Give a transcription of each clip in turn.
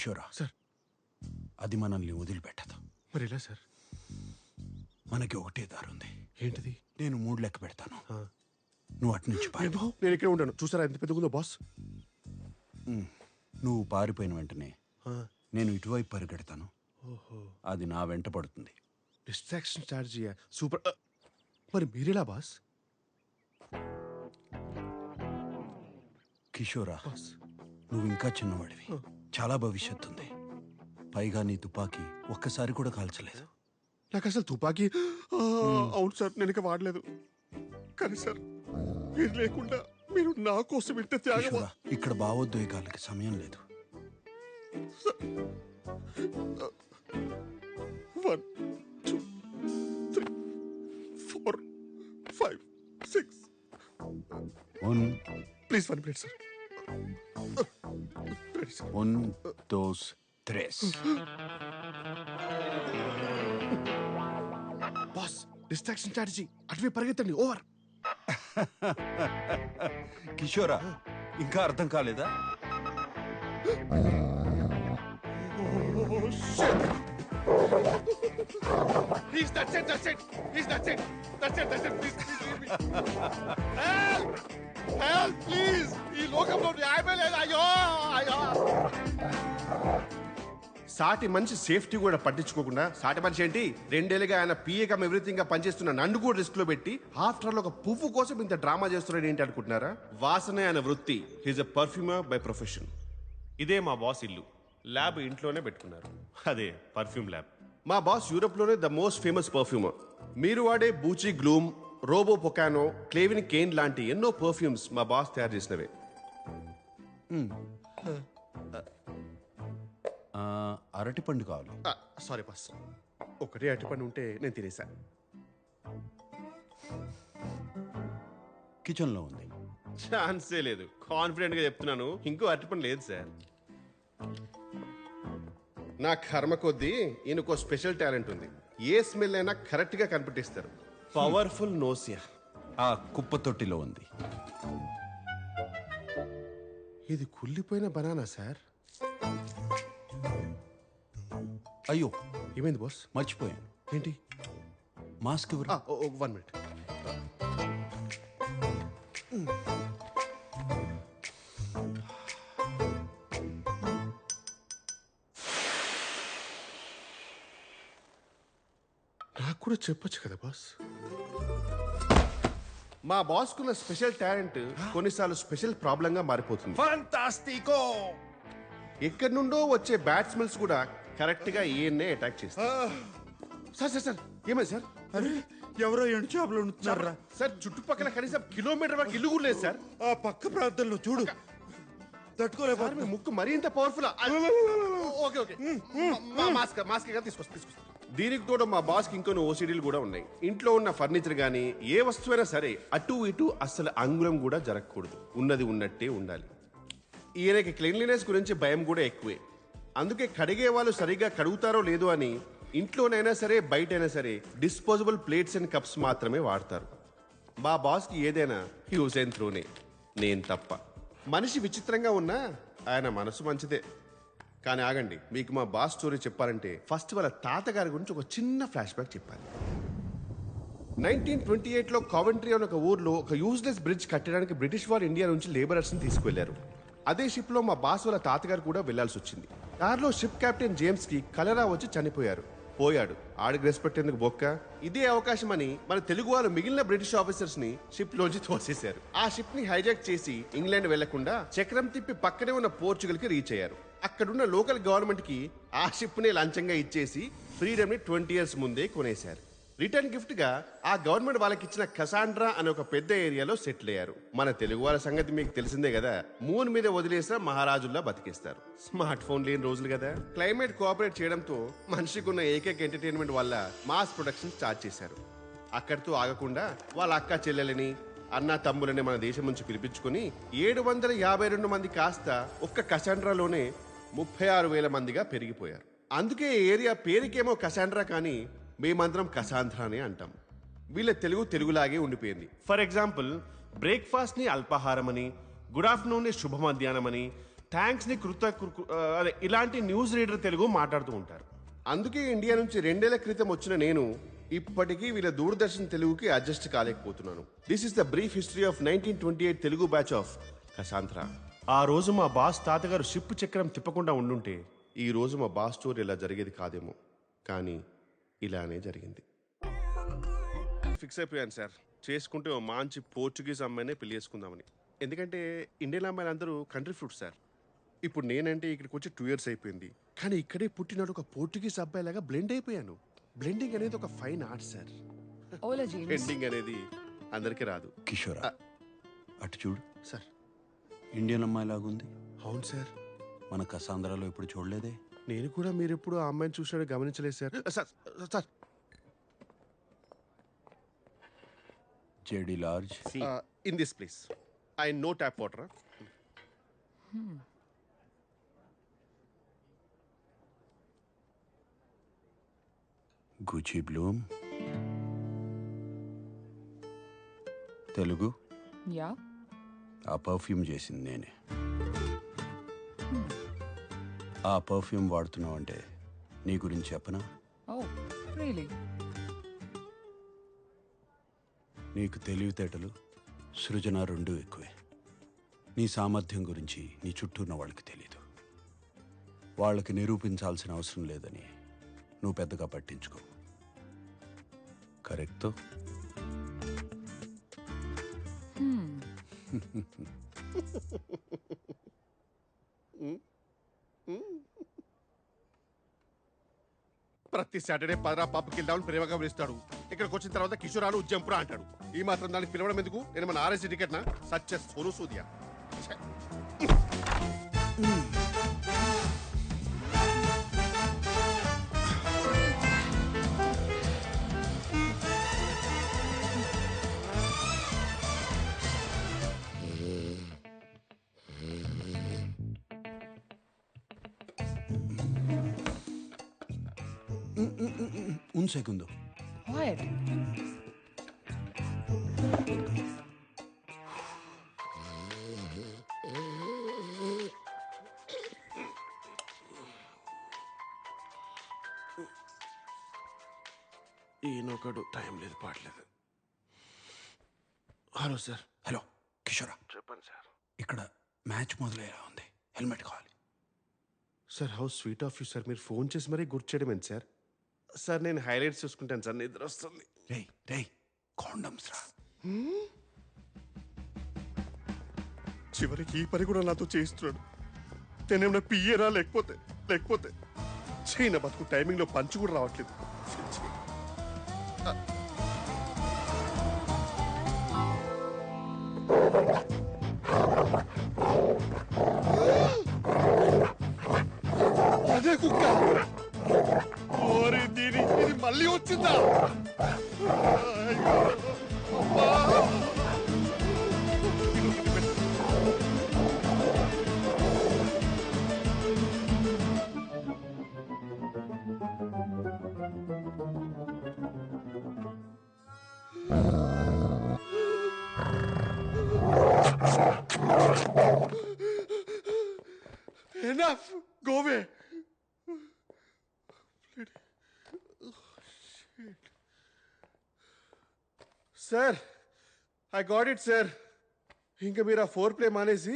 కిషోరా sir అది మనల్ని వదిలిపెట్టదు. మరి ఎలా సార్? మనకి ఒకటే దారుంది. ఏంటిది? నేను 3 లెక్క పెడతాను, నువ్వు అటు నుంచి పారిపో. నేను ఇక్కడే ఉంటాను. చూసారా ఎంత పెద్దగుందో బాస్? నువ్వు పారిపోయిన వెంటనే నేను ఇటువైపు పరిగెడతాను. అది నా వెంట పడుతుంది. Distraction strategy super. మరి మీరెలా బాస్? కిషోరా నువ్వు ఇంకా చిన్నవాడివి, చాలా భవిష్యత్తు ఉంది. పైగా నీ తుపాకీ ఒక్కసారి కూడా కాల్చలేదు. నాకు అసలు తుపాకీ అవును సార్, నేను ఇక వాడలేదు. కానీ సార్ మీరు లేకుండా మీరు నా కోసం ఇంత త్యాగం. కిషోరా ఇక్కడ భావోద్వేగాలకి సమయం లేదు. 1 2 3 4 5 6 please 1 plate sir. 1 2 3. Boss distraction strategy అటువే పరిగెత్తండి. ఓవర్. కిషోరా ఇంకా అర్థం కాలేదా? ఈ లోకంలో న్యాయమే లేదు. అయ్యో అయ్యో. సాటి మనిషి సేఫ్టీ కూడా పట్టించుకోకుండా, సాటి మనిషి ఏంటి 2 ఏళ్ళుగా ఆయన పిఏకమ్ ఎవ్రీథింగ్ గా పనిచేస్తున్న నన్ను కూడా రిస్క్ లో పెట్టి ఆఫ్టర్ ఆల్ ఒక పువ్వు కోసం ఇంత డ్రామా చేస్తున్నాడు ఏంటి అనుకుంటున్నారా? వాసనే ఆయన వృత్తి. He's a perfumer by profession. ఇదే మా బాస్ ఇల్లు. ల్యాబ్ ఇంట్లోనే పెట్టుకున్నారు, అదే పర్ఫ్యూమ్ ల్యాబ్. మా బాస్ యూరోప్ లోనే ద మోస్ట్ ఫేమస్ పర్ఫ్యూమర్. మీరు వాడే బూచి గ్లూమ్, రోబో పొకానో, క్లేవిన్ కేన్ లాంటి ఎన్నో పర్ఫ్యూమ్స్ మా బాస్ తయారు చేసినవే. అరటిపండు కావాలి. సారీ బాస్, ఒకటే అరటిపండు ఉంటే నేను తినేసా. కిచెన్ లో ఉంది. ఛాన్సే లేదు. కాన్ఫిడెంట్ గా చెప్తున్నాను, ఇంకో అరటిపండు లేదు సార్. నా కర్మ కొద్దీ ఈయనకో స్పెషల్ టాలెంట్ ఉంది. ఏ స్మెల్ అయినా కరెక్ట్ గా కనిపెట్టిస్తారు. Powerful nausea. ఆ కుప్ప తొట్టిలో ఉంది. ఇది కుళ్ళిపోయిన బనానా సార్. అయ్యో ఏమైంది బాస్? మర్చిపోయాను. ఏంటి? మాస్క్ ఇవ్వరు. 1 మినిట్. నాకు కూడా చెప్పొచ్చు కదా బాస్. మా బాస్ కున్న స్పెషల్ టాలెంట్ కొన్నిసార్లు స్పెషల్ ప్రాబ్లం గా మారిపోతుంది. ఫాంటాస్టికో. ఎక్కడి నుండో వచ్చే బ్యాడ్ స్మెల్స్ కూడా కరెక్ట్ గా ఈయన్నే అటాక్ చేస్తారు. సార్ సార్ సార్ ఏమైంది సార్? అరే ఎవరో ఎండు చేపలు ఉంటున్నారా సార్? చుట్టుపక్కల కనీసం కిలోమీటర్ వరకు ఇల్లు కూడా లేదు సార్. ఆ పక్క ప్రాంతంలో చూడు. తట్టుకోలేకపోతే మీ ముక్కు మరీ ఇంత powerful. Okay okay, mask mask తీసుకొస్తా. దీనికి తోడు మా బాస్ కి ఇంకొన్ని ఓసిడీలు కూడా ఉన్నాయి. ఇంట్లో ఉన్న ఫర్నిచర్ గానీ ఏ వస్తువైనా సరే అటు ఇటు అస్సలు అంగుళం కూడా జరగకూడదు. ఉన్నది ఉన్నట్టే ఉండాలి. ఈయనకి క్లీన్లీనెస్ గురించి భయం కూడా ఎక్కువే. అందుకే కడిగే వాళ్ళు సరిగ్గా కడుగుతారో లేదో అని ఇంట్లోనైనా సరే బయటైనా సరే డిస్పోజబుల్ ప్లేట్స్ అండ్ కప్స్ మాత్రమే వాడతారు. మా బాస్కి ఏదైనా యూజ్ అండ్ త్రోనే, నేను తప్ప. మనిషి విచిత్రంగా ఉన్నా ఆయన మనసు మంచిదే. కానీ ఆగండి, మీకు మా బాస్ స్టోరీ చెప్పాలంటే ఫస్ట్ వాళ్ళ తాతగారి గురించి ఒక చిన్న ఫ్లాష్ బ్యాక్ చెప్పాలి. 1928లో కావెంట్రీ అనే ఒక ఊర్లో ఒక యూజ్లెస్ బ్రిడ్జ్ కట్టడానికి బ్రిటిష్ వాళ్ళు ఇండియా నుంచి లేబరర్స్ ని తీసుకువెళ్లారు. అదే షిప్ లో మా బాస్ వాళ్ళ తాతగారు కూడా వెళ్లాల్సి వచ్చింది. దారిలో షిప్ కెప్టెన్ జేమ్స్ కి కలరా వచ్చి చనిపోయారు. పోయాడు, ఆడికి రెస్పెక్ట్ ఎందుకు బొక్క. ఇదే అవకాశం అని మన తెలుగు వాళ్ళు మిగిలిన బ్రిటిష్ ఆఫీసర్స్ ని షిప్ లోంచి తోసేశారు. ఆ షిప్ ని హైజాక్ చేసి ఇంగ్లాండ్ వెళ్లకుండా చక్రం తిప్పి పక్కనే ఉన్న పోర్చుగల్ కి రీచ్ అయ్యారు. అక్కడున్న లోకల్ గవర్నమెంట్ కి ఆ షిప్ ని లంచంగా ఇచ్చేసి ఫ్రీడమ్ ని 20 years ముందే కొనేశారు. రిటర్న్ గిఫ్ట్ గా ఆ గవర్నమెంట్ వాళ్ళకి ఇచ్చిన కసాండ్రా అనే ఒక పెద్ద ఏరియాలో సెటిల్ అయ్యారు. మన తెలుగు వాళ్ళ సంగతి మీకు తెలిసిందే కదా, మూన్ మీద వదిలేసిన మహారాజుల్లా బతికేస్తారు. స్మార్ట్ ఫోన్ లేని రోజులు కదా. క్లైమేట్ కోఆపరేట్ చేయడంతో మనిషికి ఉన్న ఏకైక ఎంటర్టైన్మెంట్ వల్ల మాస్ ప్రొడక్షన్ స్టార్ట్ చేశారు. అక్కడితో ఆగకుండా వాళ్ళ అక్క చెల్లెలని అన్న తమ్ములని మన దేశం నుంచి పిలిపించుకుని 752 మంది కాస్త ఒక్క కసాండ్రాలోనే 36,000 మందిగా పెరిగిపోయారు. అందుకే ఈ ఏరియా పేరుకేమో కసాండ్రా కానీ మేమందరం కసాంధ్రానే అంటాం. వీళ్ళ తెలుగులాగే ఉండిపోయింది. ఫర్ ఎగ్జాంపుల్, బ్రేక్ఫాస్ట్ ని అల్పాహారం అని, గుడ్ ఆఫ్టర్నూన్ ని శుభ మధ్యాహ్నం అని, థ్యాంక్స్ ని అదే ఇలాంటి న్యూస్ రీడర్ తెలుగు మాట్లాడుతూ ఉంటారు. అందుకే ఇండియా నుంచి 2 ఏళ్ల క్రితం వచ్చిన నేను ఇప్పటికీ వీళ్ళ దూరదర్శన్ తెలుగుకి అడ్జస్ట్ కాలేకపోతున్నాను. This is the brief history of 1928 Telugu batch of కసాంత్రా. ఆ రోజు మా బాస్ తాతగారు షిప్ చక్రం తిప్పకుండా ఉండుంటే ఈ రోజు మా బాస్ స్టోరీ ఇలా జరిగేది కాదేమో, కానీ ఇలానే జరిగింది. ఫిక్స్ అయిపోయాను సార్, చేసుకుంటే ఓ మంచి పోర్చుగీస్ అమ్మాయినే పెళ్లి చేసుకుందామని. ఎందుకంటే ఇండియన్ అమ్మాయిలు అందరూ కంట్రీ ఫ్రూట్స్ సార్. ఇప్పుడు నేనంటే ఇక్కడికి వచ్చి 2 years అయిపోయింది, కానీ ఇక్కడే పుట్టినాడు ఒక పోర్చుగీస్ అబ్బాయి లాగా బ్లెండ్ అయిపోయాను. బ్లెండింగ్ అనేది ఒక fine art sir. Hola, James. Blending అనేది అందరికీ రాదు. కిషోరా, అటు చూడు. సార్ ఇండియన్ అమ్మాయి లాగుంది. అవును సార్, మన కసాంధ్రాలో ఇప్పుడు చూడలేదే. నేను కూడా మీరు ఎప్పుడు ఆ అమ్మాయిని చూసినట్టు గమనించలేదు sir. Sir sir JD large. In this place I know tap water. గుచి Bloom. Telugu. Yeah? ఆ పర్ఫ్యూమ్ చేసింది నేనే. ఆ పర్ఫ్యూమ్ వాడుతున్నావు అంటే నీ గురించి చెప్పనా? Oh, really? నీకు తెలివితేటలు, సృజన రెండూ ఎక్కువే. నీ సామర్థ్యం గురించి నీ చుట్టూ ఉన్న వాళ్ళకి తెలీదు. వాళ్ళకి నిరూపించాల్సిన అవసరం లేదని నువ్వు పెద్దగా పట్టించుకో. కరెక్టో? ప్రతి సాటర్డే పదరా పబ్కి వెళ్దామని ప్రేమగా పిలుస్తాడు. ఇక్కడికి వచ్చిన తర్వాత కిషోరాలు జంపురా అంటాడు. ఈ మాత్రం దానికి పిలవడం ఎందుకు? నేను మన ఆర్ఎస్సీ టికెట్నా? సచ్చ సోను సూదియా. Un segundo. What? ఈయనొకడు టైం లేదు, పాడలేదు. Hello sir. హలో కిషోరా, చెప్పండి సార్. ఇక్కడ మ్యాచ్ మొదలయ్యేలా ఉంది. హెల్మెట్ కావాలి. Sir how sweet of you sir. మీరు ఫోన్ చేసి మరీ గుర్తు చేయడం ఏంటి సార్? సార్ నేను హైలైట్స్ చూసుకుంటాను సార్, నిద్ర వస్తుంది. రేయ్ రేయ్, కాండమ్స్ రా. చివరికి ఈ పని కూడా నాతో చేయిస్తున్నాడు. నేనేమన్నా పియ్యరా లేకపోతే లేకపోతే చైనా బతుకు టైమింగ్లో పంచి కూడా రావట్లేదు. అదే కుక్క. ఓరి దీని, ఇది మళ్ళీ వచ్చిందా? అయ్యో, అబ్బా. Enough! Go away! Sir, I got it sir. ఇంకా మీరు ఆ 4 ప్లే మానేసి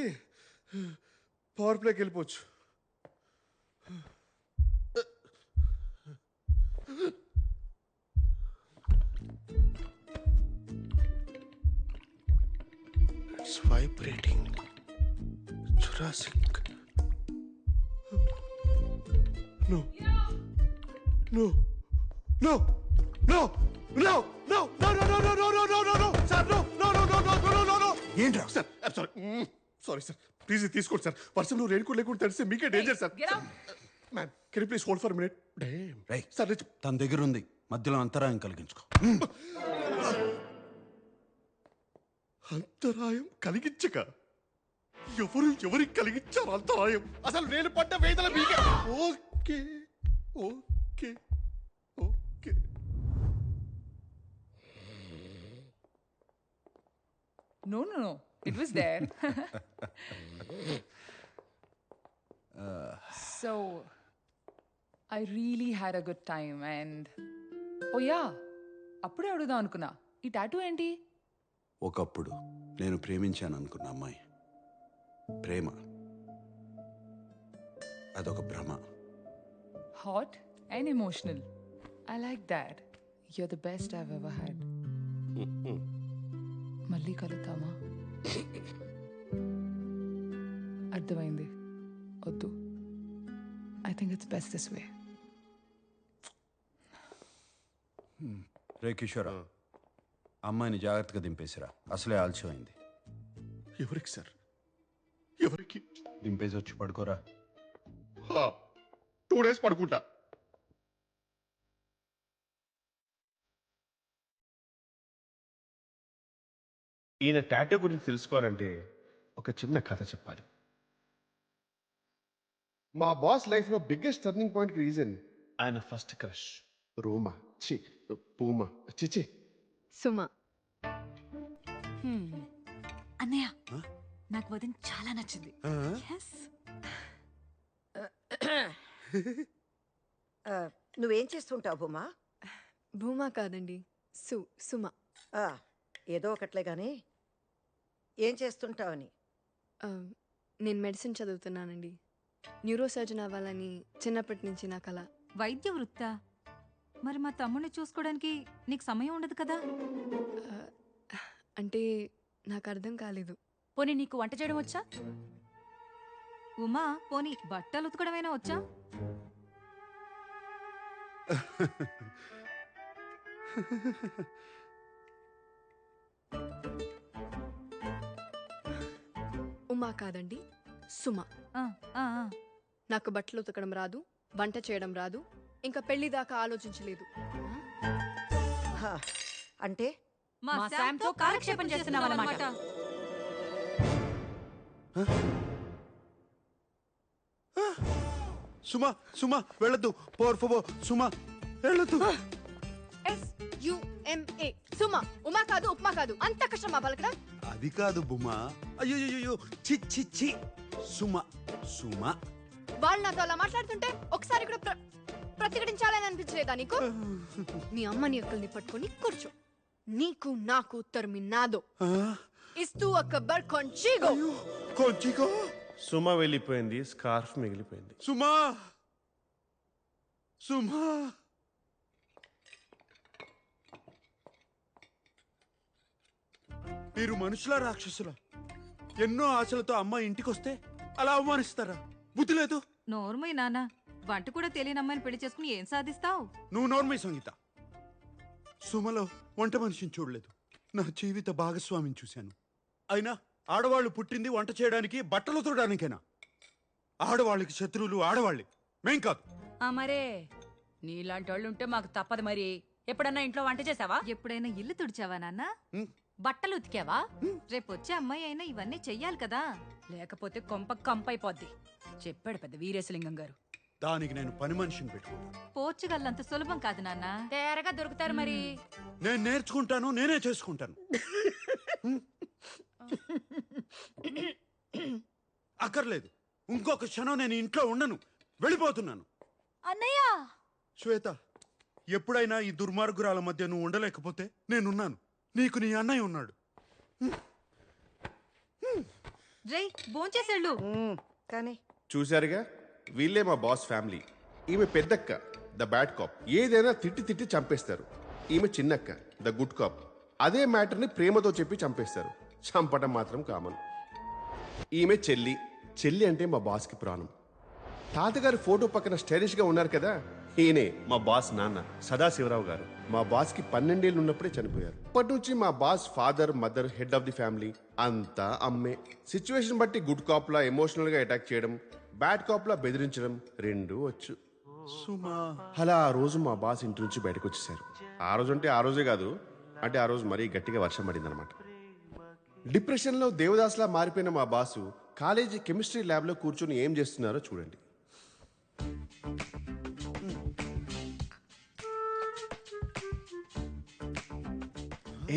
పవర్ ప్లేకి వెళ్ళిపోవచ్చు. It's vibrating. Jurassic. No. No. No. No. No. No. No. No. No. No. No. No. No. No. No. Sir, no. No. No. No. No. No. No. No. No. ఏంట్రా? Sir, I'm sorry. Sorry, sir. Please తీసుకోండి sir. వర్షంలో raincoat లేకుండా తెలిస్తే మీకే danger sir. Get out. Ma'am, can you please hold for minute? Damn. రేయ్, sir, తన దగ్గర ఉంది. మధ్యలో అంతరాయం కలిగించుకో. అంతరాయం కలిగించక ఎవరికి కలిగించారు అంతరాయం? అసలు నేను పడ్డ వేదన మీకే. Okay okay okay. No. It was there. So, I really had a good time and... Oh yeah, అప్పుడే అడుగుదాం అనుకున్నా. ఈ టాటూ ఏంటి? ఒకప్పుడు నేను ప్రేమించాను అనుకున్న అమ్మాయి ప్రేమ అదొక భ్రమ. Hot and emotional. I like that. You're the best I've ever had. మళ్ళీ కలుద్దామా? అర్థమైంది. వద్దు. I think it's best this way. రే కిషోరా, అమ్మాయిని జాగ్రత్తగా దింపేసిరా, అసలే ఆలస్యమైంది. ఎవరికి సార్? ఎవరికి? దింపేసి వచ్చి పడుకోరా. 2 days పడుకుంటా. ఈయన టాటూ గురించి తెలుసుకోవాలంటే ఒక చిన్న కథ చెప్పాలి. మా బాస్ లైఫ్ లో బిగ్గెస్ట్ టర్నింగ్ పాయింట్ రీజన్ ఆయన ఫస్ట్ క్రష్ రోమా పూమా చిచి సుమ. అన్నయ్య నాకు వదిన చాలా నచ్చింది. Yes. నువ్వేం చేస్తుంటావు భూమా? భూమా కాదండి, సుమ. ఆ, ఏదో ఒకట్లే కానీ ఏం చేస్తుంటావని? నేను మెడిసిన్ చదువుతున్నానండి. న్యూరో సర్జన్ అవ్వాలని చిన్నప్పటి నుంచి నా కల. వైద్య వృత్తా? మరి మా తమ్ముడిని చూసుకోవడానికి నీకు సమయం ఉండదు కదా? అంటే నాకు అర్థం కాలేదు. పోనీ నీకు వంట చేయడం వచ్చా? ఉమా, పోనీ బట్టలు ఉతకడమైనా వచ్చా? ఉమా కాదండి, సుమ. ఆ, ఆ, ఆ. నాకు బట్టలు ఉతకడం రాదు, వంట చేయడం రాదు, ఇంకా పెళ్లి దాకా ఆలోచించలేదు. హా, అంటే మా శామ్తో కాలక్షేపం చేస్తున్నావన్నమాట. సుమా సుమా వెళ్ళొద్దు, పోర్ ఫోబో సుమా వెళ్ళొద్దు. SUMA సుమ. ఉమా కాదు, ఉప్మా కాదు. అంత కష్టమా పలకడం? అది కాదు బుమా. అయ్యో చి చి చి సుమా సుమా. వాళ్ళు నాతో అలా మాట్లాడుతుంటే ఒకసారి కూడా ప్రతిఘటించాలని అనిపించలేదా నీకు? నీ అమ్మని అక్కల్ని పట్టుకొని కూర్చో. నీకు నాకు ఉత్తరమిన్నాదో ఇస్తూ అక్బర్ కొంచిగో. కొంచిగో. సుమ వెళ్ళిపోయింది, స్కార్ఫ్ మిగిలిపోయింది. సుమా సుమా. మీరు మనుషుల రాక్షసులా? ఎన్నో ఆశలతో అమ్మాయి ఇంటికొస్తే అలా అవమానిస్తారా? బుద్ధి లేదు. నోర్మై నాన్న, వంట కూడా తెలియని అమ్మాయిని పెళ్లి చేసుకుని ఏం సాధిస్తావు? నువ్వు నోర్మై సంగీత. సుమలో వంట మనిషిని చూడలేదు, నా జీవిత భాగస్వామిని చూశాను. అయినా ఆడవాళ్ళు పుట్టింది వంట చేయడానికి, బట్టలు తోడానికేనా? ఆడవాళ్ళకి శత్రువులు ఆడవాళ్ళే, మేం కాదు. మరే నీలాంటి వాళ్ళు ఉంటే మాకు తప్పదు. మరి ఎప్పుడన్నా ఇంట్లో వంట చేసావా? ఎప్పుడైనా ఇల్లు తుడిచావా నాన్న? బట్టలు ఉతికావా? రేపు వచ్చే అమ్మాయి అయినా ఇవన్నీ చెయ్యాలి కదా. లేకపోతే కొంప కంపైపోద్ది. చెప్పాడు పెద్ద వీరేశలింగం గారు. దానికి నేను పని మనిషిని పెట్టుకుంటాను. పోర్చుగల్ అంత సులభం కాదు నాన్న. తేరగా దొరుకుతారు. మరి నేను నేర్చుకుంటాను, నేనే చేసుకుంటాను. అక్కర్లేదు, ఇంకొక క్షణం నేను ఇంట్లో ఉండను, వెళ్ళిపోతున్నాను. అన్నయ్య! శ్వేత, ఎప్పుడైనా ఈ దుర్మార్గురాల మధ్య నువ్వు ఉండలేకపోతే నేనున్నాను. నీకు నీ అన్నయ్య ఉన్నాడు. రై భోంచేసేళ్ళు. కానీ చూశారుగా, వీళ్ళే మా బాస్ ఫ్యామిలీ. ఈమె పెద్దక్క, ద బ్యాడ్ కాప్. ఏదైనా తిట్టి తిట్టి చంపేస్తారు. ఈమె చిన్నక్క, ద గుడ్ కాప్. అదే మ్యాటర్ని ప్రేమతో చెప్పి చంపేస్తారు. చంపటం మాత్రం కామన్. ఈమె చెల్లి. చెల్లి అంటే మా బాస్కి ప్రాణం. తాతగారి ఫోటో పక్కన స్టైలిష్గా ఉన్నారు కదా, ఈయనే మా బాస్ నాన్న సదాశివరావు గారు. మా బాస్కి 12 ఏళ్ళు ఉన్నప్పుడే చనిపోయారు. అప్పటి నుంచి మా boss father, mother, head of the family అంతా అమ్మే. సిచ్యువేషన్ బట్టి గుడ్ కాప్లా ఎమోషనల్గా అటాక్ చేయడం, బ్యాడ్ కాప్లా బెదిరించడం రెండూ వచ్చు. సుమా. అలా ఆ రోజు మా బాస్ ఇంటి నుంచి బయటకు వచ్చేసారు. ఆ రోజు అంటే ఆ రోజే కాదు, అంటే ఆ రోజు మరీ గట్టిగా వర్షం పడింది అనమాట. డిప్రెషన్లో దేవదాస్లా మారిపోయిన మా బాసు కాలేజీ కెమిస్ట్రీ ల్యాబ్లో కూర్చొని ఏం చేస్తున్నారో చూడండి.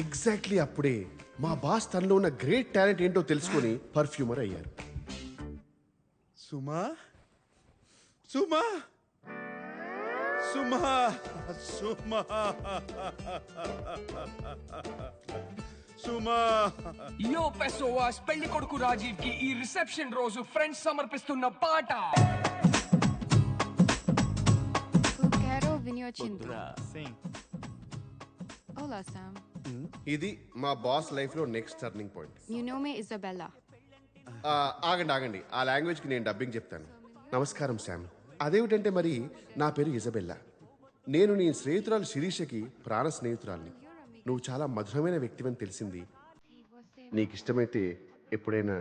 ఎగ్జాక్ట్లీ అప్పుడే మా బాస్ తనలో ఉన్న గ్రేట్ టాలెంట్ ఏంటో తెలుసుకొని పర్ఫ్యూమర్ అయ్యారు. సుమా సుమా సుమా సుమా సుమా యో పెసోవాస్ పెళ్లి కొడుకు రాజీవ్ కి ఈ రిసెప్షన్ రోజు ఫ్రెండ్స్ సమర్పిస్తున్న పాట. Quero vinho tinto. Olá, Sam. ఇది మా బాస్ లైఫ్ లో next turning point. You know me, Isabella. ఆగండి ఆ లాంగ్వేజ్ కి నేను డబ్బింగ్ చెప్తాను. నమస్కారం శామ్. అదేమిటంటే మరి నా పేరు ఇజబెల్లా. నేను నీ స్నేహితురాలు శిరీషకి ప్రాణ స్నేహితురాల్ని. నువ్వు చాలా మధురమైన వ్యక్తివని తెలిసింది. నీకు ఇష్టమైతే ఎప్పుడైనా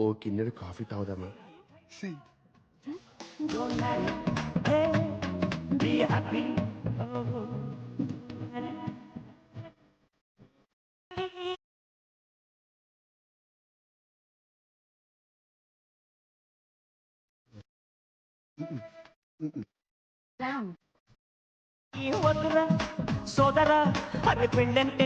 ఓ కిన్నెడు కాఫీ తాగుదామా? సోదరా అది పెళ్ళంటే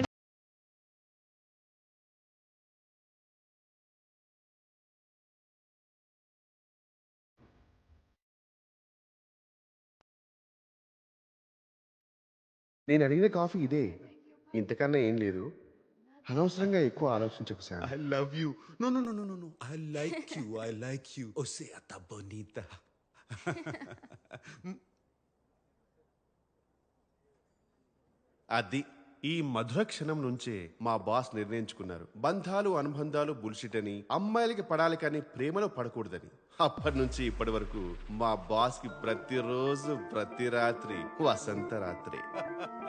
నేను అడిగిన కాఫీ ఇదే, ఇంతకన్నా ఏం లేదు. అనవసరంగా ఎక్కువ ఆలోచించకు Sam. I love you. No. I like you. O sea, tan bonita. అది ఈ మధుర క్షణం నుంచే మా బాస్ నిర్ణయించుకున్నారు, బంధాలు అనుబంధాలు బుల్షిట్ అని, అమ్మాయిలకి పడాలి కానీ ప్రేమలో పడకూడదని. అప్పటి నుంచి ఇప్పటి వరకు మా బాస్ కి ప్రతిరోజు ప్రతి రాత్రి వసంత రాత్రి.